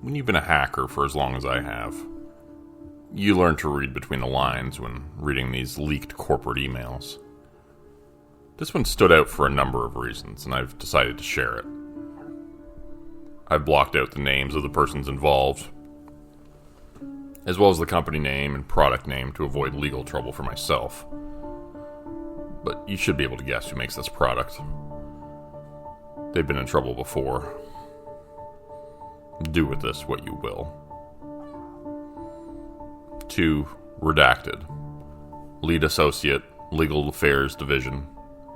when you've been a hacker for as long as I have, you learn to read between the lines when reading these leaked corporate emails. This one stood out for a number of reasons, and I've decided to share it. I've blocked out the names of the persons involved, as well as the company name and product name to avoid legal trouble for myself. But you should be able to guess who makes this product. They've been in trouble before. Do with this what you will. 2. Redacted. Lead Associate, Legal Affairs Division.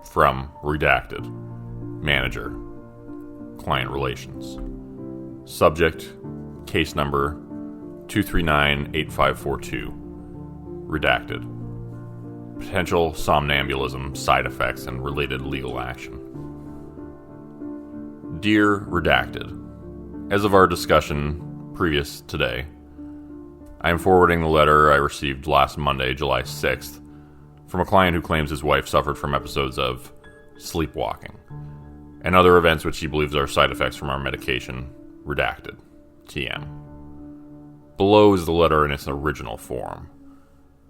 From Redacted. Manager. Client Relations. Subject, case number 2398542. Redacted. Potential somnambulism, side effects, and related legal action. Dear Redacted, as of our discussion previous today, I am forwarding the letter I received last Monday, July 6th, from a client who claims his wife suffered from episodes of sleepwalking and other events which he believes are side effects from our medication, Redacted, TM. Below is the letter in its original form.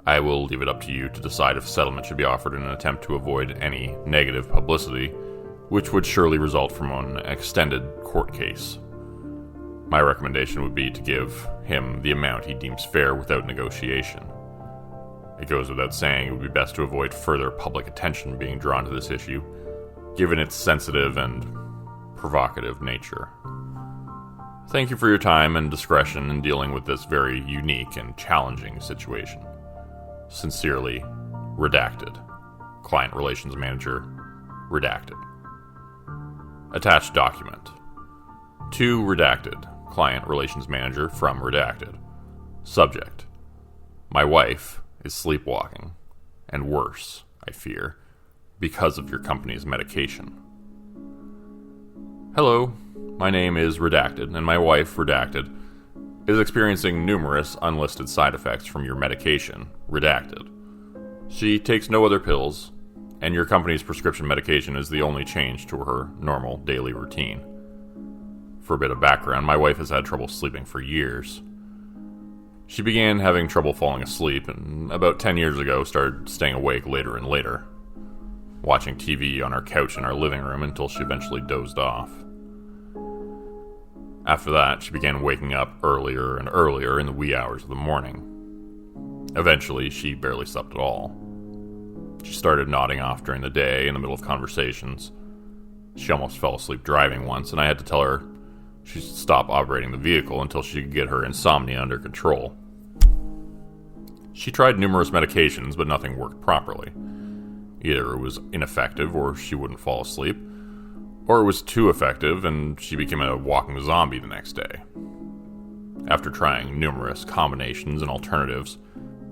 I will leave it up to you to decide if settlement should be offered in an attempt to avoid any negative publicity, which would surely result from an extended court case. My recommendation would be to give him the amount he deems fair without negotiation. It goes without saying it would be best to avoid further public attention being drawn to this issue, given its sensitive and provocative nature. Thank you for your time and discretion in dealing with this very unique and challenging situation. Sincerely, Redacted. Client Relations Manager, Redacted. Attached document. To Redacted. Client Relations Manager from Redacted. Subject. My wife is sleepwalking, and worse, I fear, because of your company's medication. Hello, my name is Redacted, and my wife, Redacted, is experiencing numerous unlisted side effects from your medication, Redacted. She takes no other pills, and your company's prescription medication is the only change to her normal daily routine. For a bit of background, my wife has had trouble sleeping for years. She began having trouble falling asleep, and about 10 years ago started staying awake later and later, watching TV on our couch in our living room until she eventually dozed off. After that, she began waking up earlier and earlier in the wee hours of the morning. Eventually, she barely slept at all. She started nodding off during the day in the middle of conversations. She almost fell asleep driving once, and I had to tell her she should stop operating the vehicle until she could get her insomnia under control. She tried numerous medications, but nothing worked properly. Either it was ineffective, or she wouldn't fall asleep, or it was too effective, and she became a walking zombie the next day. After trying numerous combinations and alternatives,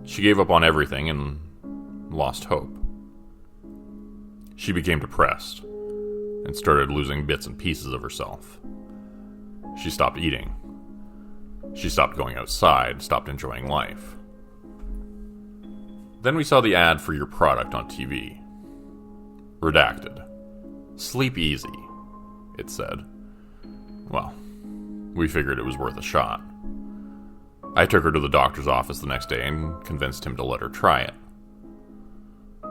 she gave up on everything and lost hope. She became depressed and started losing bits and pieces of herself. She stopped eating. She stopped going outside, stopped enjoying life. Then we saw the ad for your product on TV. Redacted. Sleep easy, it said. Well, we figured it was worth a shot. I took her to the doctor's office the next day and convinced him to let her try it.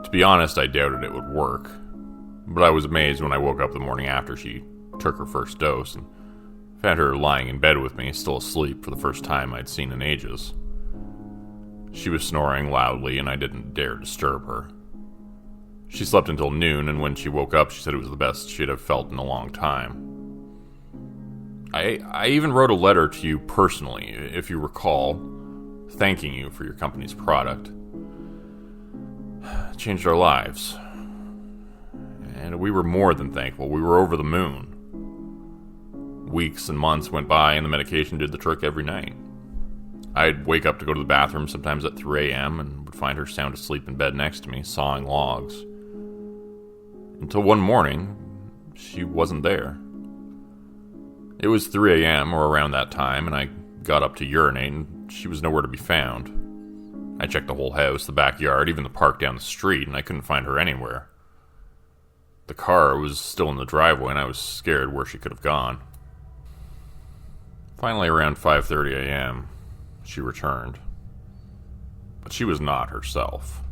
To be honest, I doubted it would work, but I was amazed when I woke up the morning after she took her first dose and found her lying in bed with me, still asleep for the first time I'd seen in ages. She was snoring loudly, and I didn't dare disturb her. She slept until noon, and when she woke up, she said it was the best she'd have felt in a long time. I even wrote a letter to you personally, if you recall, thanking you for your company's product. It changed our lives. And we were more than thankful. We were over the moon. Weeks and months went by, and the medication did the trick every night. I'd wake up to go to the bathroom sometimes at 3 a.m. and would find her sound asleep in bed next to me, sawing logs. Until one morning, she wasn't there. It was 3 a.m. or around that time, and I got up to urinate, and she was nowhere to be found. I checked the whole house, the backyard, even the park down the street, and I couldn't find her anywhere. The car was still in the driveway, and I was scared where she could have gone. Finally, around 5:30 a.m., she returned. But she was not herself.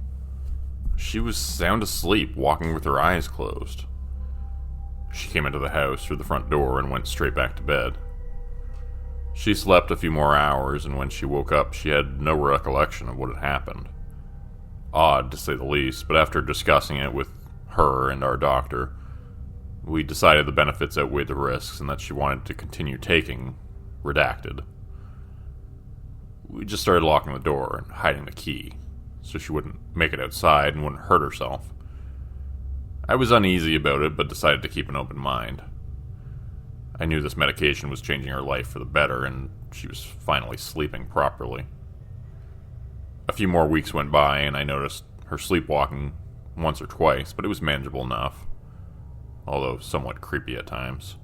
She was sound asleep, walking with her eyes closed. She came into the house through the front door and went straight back to bed. She slept a few more hours, and when she woke up, she had no recollection of what had happened. Odd, to say the least, but after discussing it with her and our doctor, we decided the benefits outweighed the risks and that she wanted to continue taking redacted. We just started locking the door and hiding the key, so she wouldn't make it outside and wouldn't hurt herself. I was uneasy about it, but decided to keep an open mind. I knew this medication was changing her life for the better, and she was finally sleeping properly. A few more weeks went by, and I noticed her sleepwalking once or twice, but it was manageable enough, although somewhat creepy at times.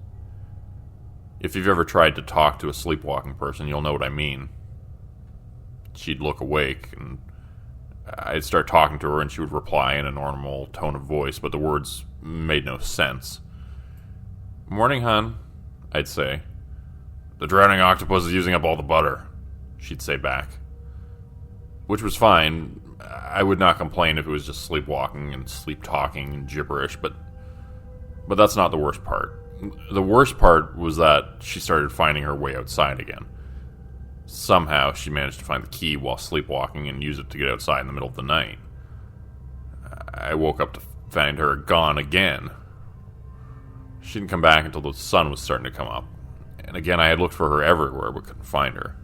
If you've ever tried to talk to a sleepwalking person, you'll know what I mean. She'd look awake, and I'd start talking to her, and she would reply in a normal tone of voice, but the words made no sense. "Morning, hun," I'd say. "The drowning octopus is using up all the butter," she'd say back. Which was fine. I would not complain if it was just sleepwalking and sleep-talking and gibberish, but that's not the worst part. The worst part was that she started finding her way outside again. Somehow, she managed to find the key while sleepwalking and use it to get outside in the middle of the night. I woke up to find her gone again. She didn't come back until the sun was starting to come up. And again, I had looked for her everywhere, but couldn't find her.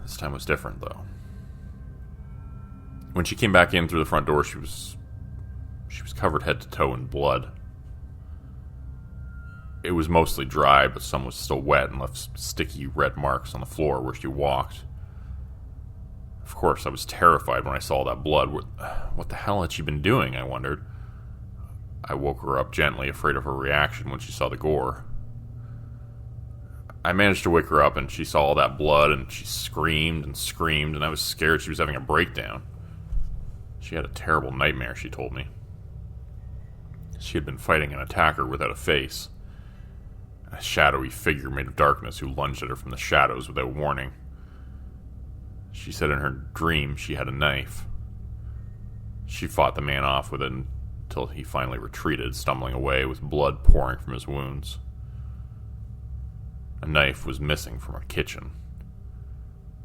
This time was different, though. When she came back in through the front door, she was covered head to toe in blood. It was mostly dry, but some was still wet and left sticky red marks on the floor where she walked. Of course, I was terrified when I saw that blood. What the hell had she been doing, I wondered. I woke her up gently, afraid of her reaction when she saw the gore. I managed to wake her up, and she saw all that blood, and she screamed, and I was scared she was having a breakdown. She had a terrible nightmare, she told me. She had been fighting an attacker without a face. A shadowy figure made of darkness who lunged at her from the shadows without warning. She said in her dream she had a knife. She fought the man off with it until he finally retreated, stumbling away with blood pouring from his wounds. A knife was missing from her kitchen.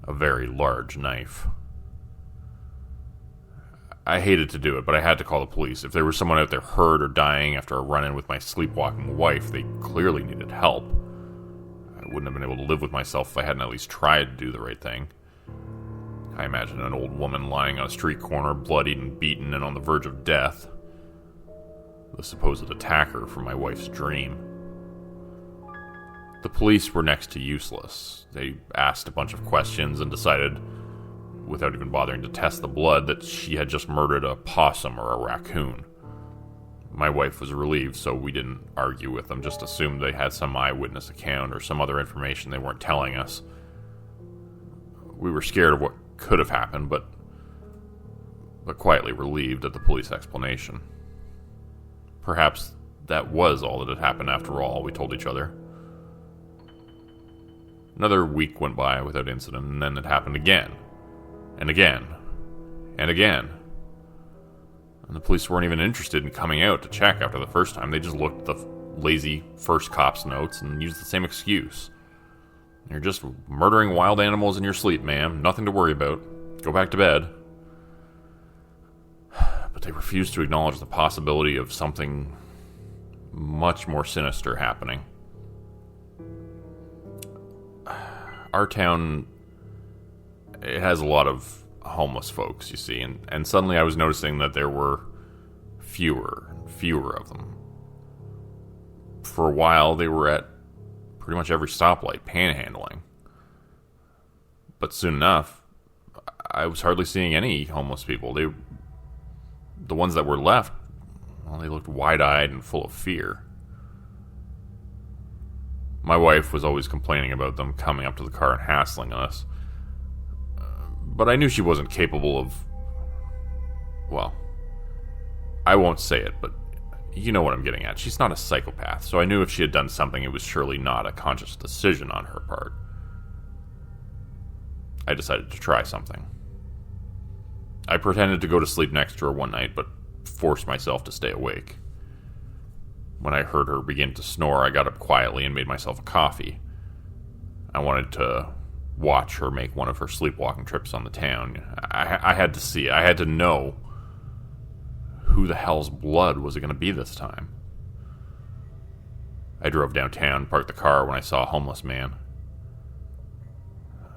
A very large knife. I hated to do it, but I had to call the police. If there was someone out there hurt or dying after a run-in with my sleepwalking wife, they clearly needed help. I wouldn't have been able to live with myself if I hadn't at least tried to do the right thing. I imagined an old woman lying on a street corner, bloodied and beaten and on the verge of death. The supposed attacker from my wife's dream. The police were next to useless. They asked a bunch of questions and decided, without even bothering to test the blood, that she had just murdered a possum or a raccoon. My wife was relieved, so we didn't argue with them, just assumed they had some eyewitness account or some other information they weren't telling us. We were scared of what could have happened, but quietly relieved at the police explanation. Perhaps that was all that had happened after all, we told each other. Another week went by without incident, and then it happened again. And again. And again. And the police weren't even interested in coming out to check after the first time. They just looked at the lazy first cop's notes and used the same excuse. "You're just murdering wild animals in your sleep, ma'am. Nothing to worry about. Go back to bed." But they refused to acknowledge the possibility of something much more sinister happening. Our town, it has a lot of homeless folks, you see, and suddenly I was noticing that there were fewer and fewer of them. For a while, they were at pretty much every stoplight, panhandling. But soon enough, I was hardly seeing any homeless people. The ones that were left, well, they looked wide-eyed and full of fear. My wife was always complaining about them coming up to the car and hassling us. But I knew she wasn't capable of... Well, I won't say it, but You know what I'm getting at. She's not a psychopath, so I knew if she had done something, it was surely not a conscious decision on her part. I decided to try something. I pretended to go to sleep next to her one night, but forced myself to stay awake. When I heard her begin to snore, I got up quietly and made myself a coffee. I wanted to watch her make one of her sleepwalking trips on the town. I had to see it. I had to know who the hell's blood was it going to be this time. I drove downtown, parked the car when I saw a homeless man.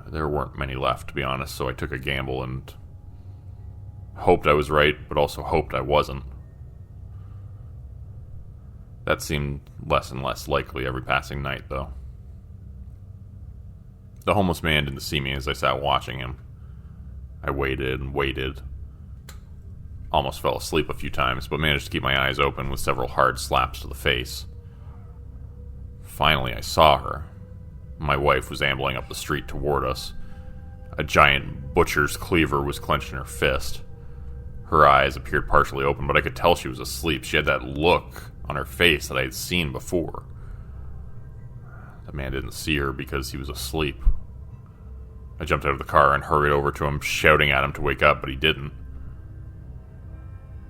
There weren't many left, to be honest, so I took a gamble and hoped I was right, but also hoped I wasn't. That seemed less and less likely every passing night, though. The homeless man didn't see me as I sat watching him. I waited and waited. Almost fell asleep a few times, but managed to keep my eyes open with several hard slaps to the face. Finally, I saw her. My wife was ambling up the street toward us. A giant butcher's cleaver was clenched in her fist. Her eyes appeared partially open, but I could tell she was asleep. She had that look on her face that I had seen before. The man didn't see her because he was asleep. I jumped out of the car and hurried over to him, shouting at him to wake up, but he didn't.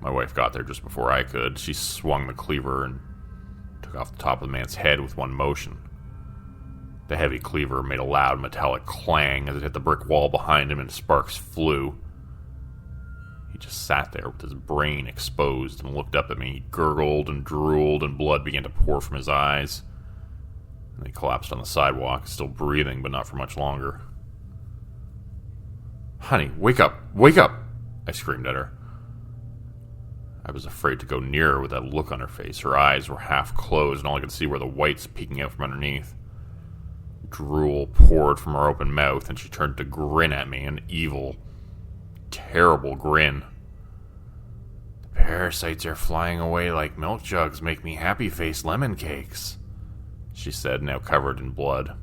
My wife got there just before I could. She swung the cleaver and took off the top of the man's head with one motion. The heavy cleaver made a loud metallic clang as it hit the brick wall behind him and sparks flew. He just sat there with his brain exposed and looked up at me. He gurgled and drooled and blood began to pour from his eyes. And he collapsed on the sidewalk, still breathing, but not for much longer. "Honey, wake up! Wake up!" I screamed at her. I was afraid to go near her with that look on her face. Her eyes were half closed, and all I could see were the whites peeking out from underneath. Drool poured from her open mouth, and she turned to grin at me, an evil, terrible grin. "The parasites are flying away like milk jugs make me happy-faced lemon cakes," she said, now covered in blood.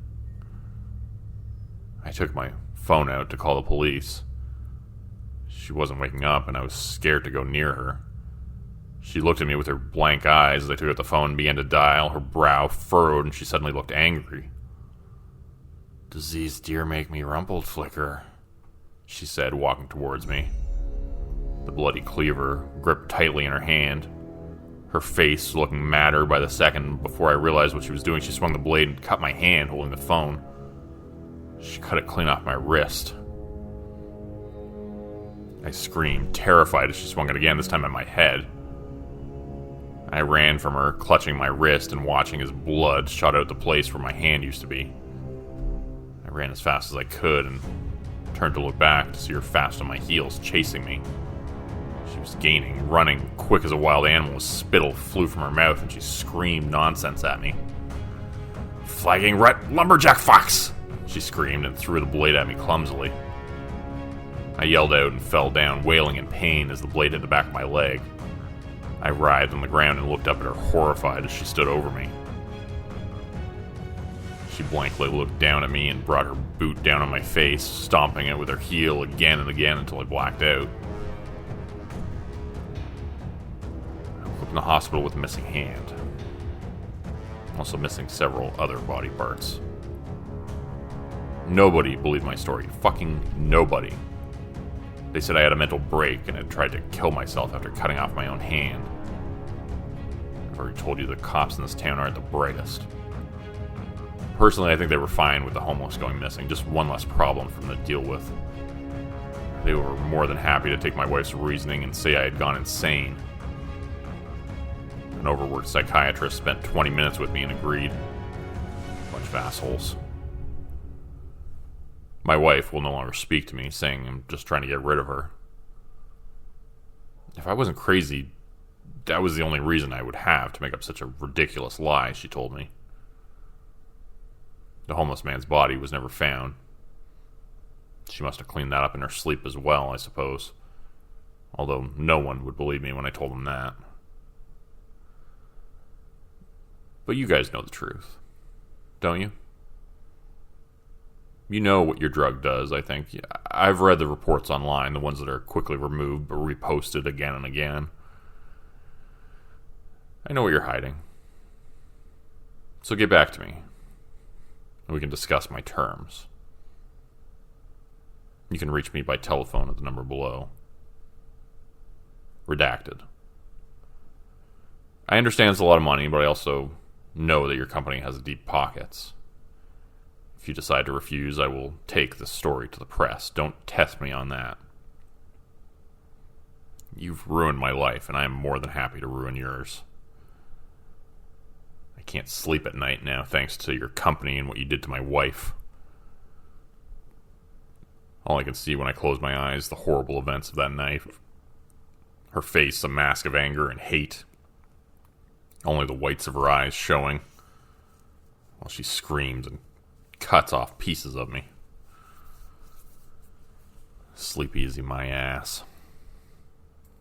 I took my phone out to call the police. She wasn't waking up, and I was scared to go near her. She looked at me with her blank eyes as I took out the phone and began to dial. Her brow furrowed, and she suddenly looked angry. "Does these deer make me rumpled flicker?" she said, walking towards me. The bloody cleaver gripped tightly in her hand. Her face looking madder by the second. Before I realized what she was doing, she swung the blade and cut my hand holding the phone. She cut it clean off my wrist. I screamed, terrified, as she swung it again, this time at my head. I ran from her, clutching my wrist and watching as blood shot out the place where my hand used to be. I ran as fast as I could and turned to look back to see her fast on my heels, chasing me. She was gaining, running, quick as a wild animal as spittle flew from her mouth, and she screamed nonsense at me. "Flagging rat lumberjack fox!" she screamed and threw the blade at me clumsily. I yelled out and fell down, wailing in pain as the blade hit the back of my leg. I writhed on the ground and looked up at her, horrified, as she stood over me. She blankly looked down at me and brought her boot down on my face, stomping it with her heel again and again until I blacked out. I woke up in the hospital with a missing hand. Also missing several other body parts. Nobody believed my story. Fucking nobody. They said I had a mental break and had tried to kill myself after cutting off my own hand. I've already told you the cops in this town aren't the brightest. Personally, I think they were fine with the homeless going missing, just one less problem for them to deal with. They were more than happy to take my wife's reasoning and say I had gone insane. An overworked psychiatrist spent 20 minutes with me and agreed. Bunch of assholes. My wife will no longer speak to me, saying I'm just trying to get rid of her. If I wasn't crazy, that was the only reason I would have to make up such a ridiculous lie, she told me. The homeless man's body was never found. She must have cleaned that up in her sleep as well, I suppose. Although no one would believe me when I told them that. But you guys know the truth, don't you? You know what your drug does, I think. I've read the reports online, the ones that are quickly removed but reposted again and again. I know what you're hiding. So get back to me, and we can discuss my terms. You can reach me by telephone at the number below. Redacted. I understand it's a lot of money, but I also know that your company has deep pockets. If you decide to refuse, I will take this story to the press. Don't test me on that. You've ruined my life, and I am more than happy to ruin yours. I can't sleep at night now thanks to your company and what you did to my wife. All I can see when I close my eyes, the horrible events of that night. Her face, a mask of anger and hate. Only the whites of her eyes showing, while she screams and cuts off pieces of me. Sleep easy, my ass.